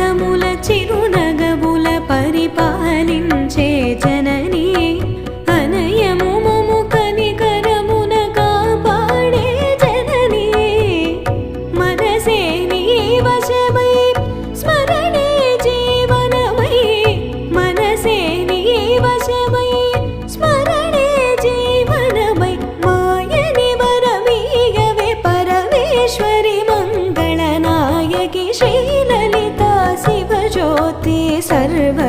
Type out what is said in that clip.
జగముల చిరునగవుల పరిపాలించే జననీ అనయము మము కనికరమున కాపాడే జననీ మనసే నీ వశమై స్మరణే జీవనమై మనసే నీ వశమై స్మరణే జీవనమై మాయని వరమీయవే పరమేశ్వరి మంగళనాయకి శ్రీలలితా శివజ్యోతి సర్వ